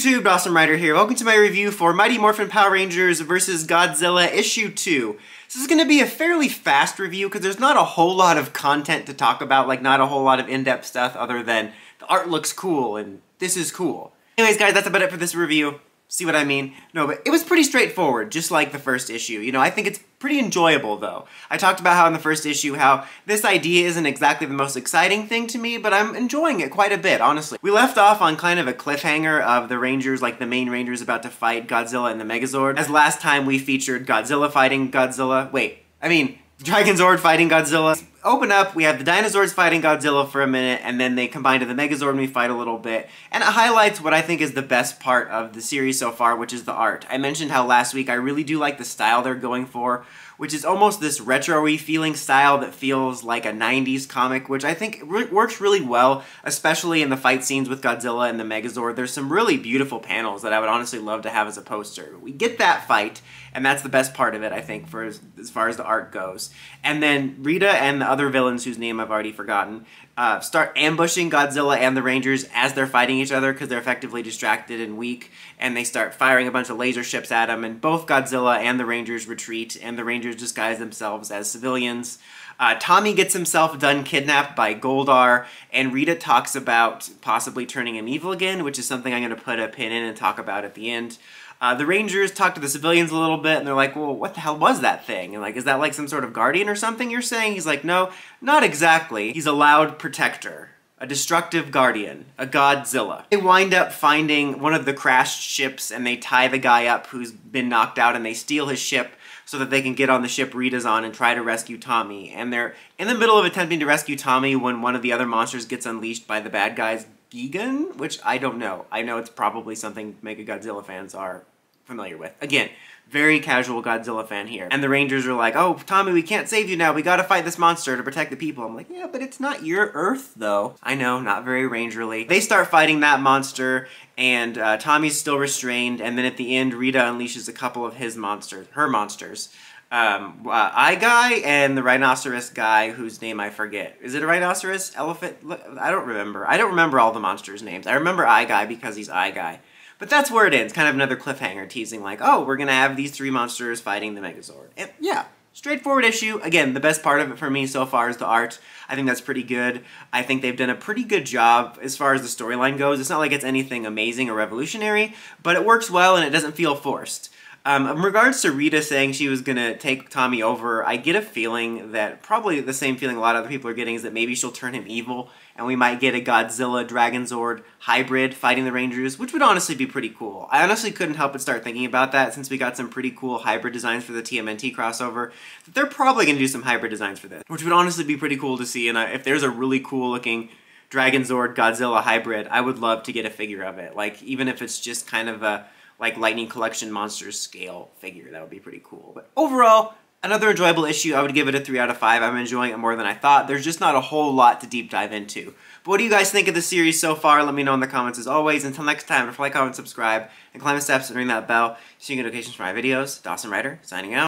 YouTube, Dawson Rider here. Welcome to my review for Mighty Morphin Power Rangers vs. Godzilla Issue 2. This is going to be a fairly fast review because there's not a whole lot of content to talk about, like not a whole lot of in-depth stuff other than the art looks cool and this is cool. Anyways guys, that's about it for this review. See what I mean? No, but it was pretty straightforward, just like the first issue. You know, I think it's pretty enjoyable, though. I talked about how in the first issue, how this idea isn't exactly the most exciting thing to me, but I'm enjoying it quite a bit, honestly. We left off on kind of a cliffhanger of the Rangers, like the main Rangers about to fight Godzilla and the Megazord. As last time we featured Godzilla fighting Godzilla. Dragonzord fighting Godzilla. Open up, we have the Dinozords fighting Godzilla for a minute, and then they combine to the Megazord and we fight a little bit. And it highlights what I think is the best part of the series so far, which is the art. I mentioned how last week I really do like the style they're going for, which is almost this retro-y feeling style that feels like a 90s comic, which I think works really well, especially in the fight scenes with Godzilla and the Megazord. There's some really beautiful panels that I would honestly love to have as a poster. We get that fight, and that's the best part of it, I think, for as far as the art goes. And then Rita and the other villains, whose name I've already forgotten, start ambushing Godzilla and the Rangers as they're fighting each other because they're effectively distracted and weak, and they start firing a bunch of laser ships at them, and both Godzilla and the Rangers retreat, and the Rangers disguise themselves as civilians. Tommy gets himself done kidnapped by Goldar, and Rita talks about possibly turning him evil again, which is something I'm going to put a pin in and talk about at the end. The Rangers talk to the civilians a little bit, and they're like, well, what the hell was that thing? And like, is that like some sort of guardian or something you're saying? He's like, no, not exactly. He's a loud protector, a destructive guardian, a Godzilla. They wind up finding one of the crashed ships, and they tie the guy up who's been knocked out, and they steal his ship so that they can get on the ship Rita's on and try to rescue Tommy. And they're in the middle of attempting to rescue Tommy when one of the other monsters gets unleashed by the bad guys, Gigan, which I don't know. I know it's probably something Mechagodzilla fans are familiar with. Again, very casual Godzilla fan here. And the Rangers are like, oh, Tommy, we can't save you now. We gotta fight this monster to protect the people. I'm like, yeah, but it's not your Earth, though. I know, not very Rangerly. They start fighting that monster, and Tommy's still restrained, and then at the end, Rita unleashes a couple of her monsters. Eye Guy and the Rhinoceros guy, whose name I forget. Is it a rhinoceros? Elephant? I don't remember. I don't remember all the monsters' names. I remember Eye Guy because he's Eye Guy. But that's where it ends, kind of another cliffhanger teasing like, oh, we're gonna have these three monsters fighting the Megazord. And yeah, straightforward issue. Again, the best part of it for me so far is the art. I think that's pretty good. I think they've done a pretty good job as far as the storyline goes. It's not like it's anything amazing or revolutionary, but it works well and it doesn't feel forced. In regards to Rita saying she was going to take Tommy over, I get a feeling that, probably the same feeling a lot of other people are getting, is that maybe she'll turn him evil, and we might get a Godzilla Dragonzord hybrid fighting the Rangers, which would honestly be pretty cool. I honestly couldn't help but start thinking about that, since we got some pretty cool hybrid designs for the TMNT crossover, that they're probably going to do some hybrid designs for this, which would honestly be pretty cool to see, and if there's a really cool looking Dragonzord Godzilla hybrid, I would love to get a figure of it. Like, even if it's just kind of a like Lightning Collection Monsters scale figure, that would be pretty cool. But overall, another enjoyable issue. I would give it a 3 out of 5. I'm enjoying it more than I thought. There's just not a whole lot to deep dive into. But what do you guys think of the series so far? Let me know in the comments as always. Until next time, don't forget to like, comment, subscribe, and climb the steps and ring that bell so you get notifications for my videos. Dawson Rider, signing out.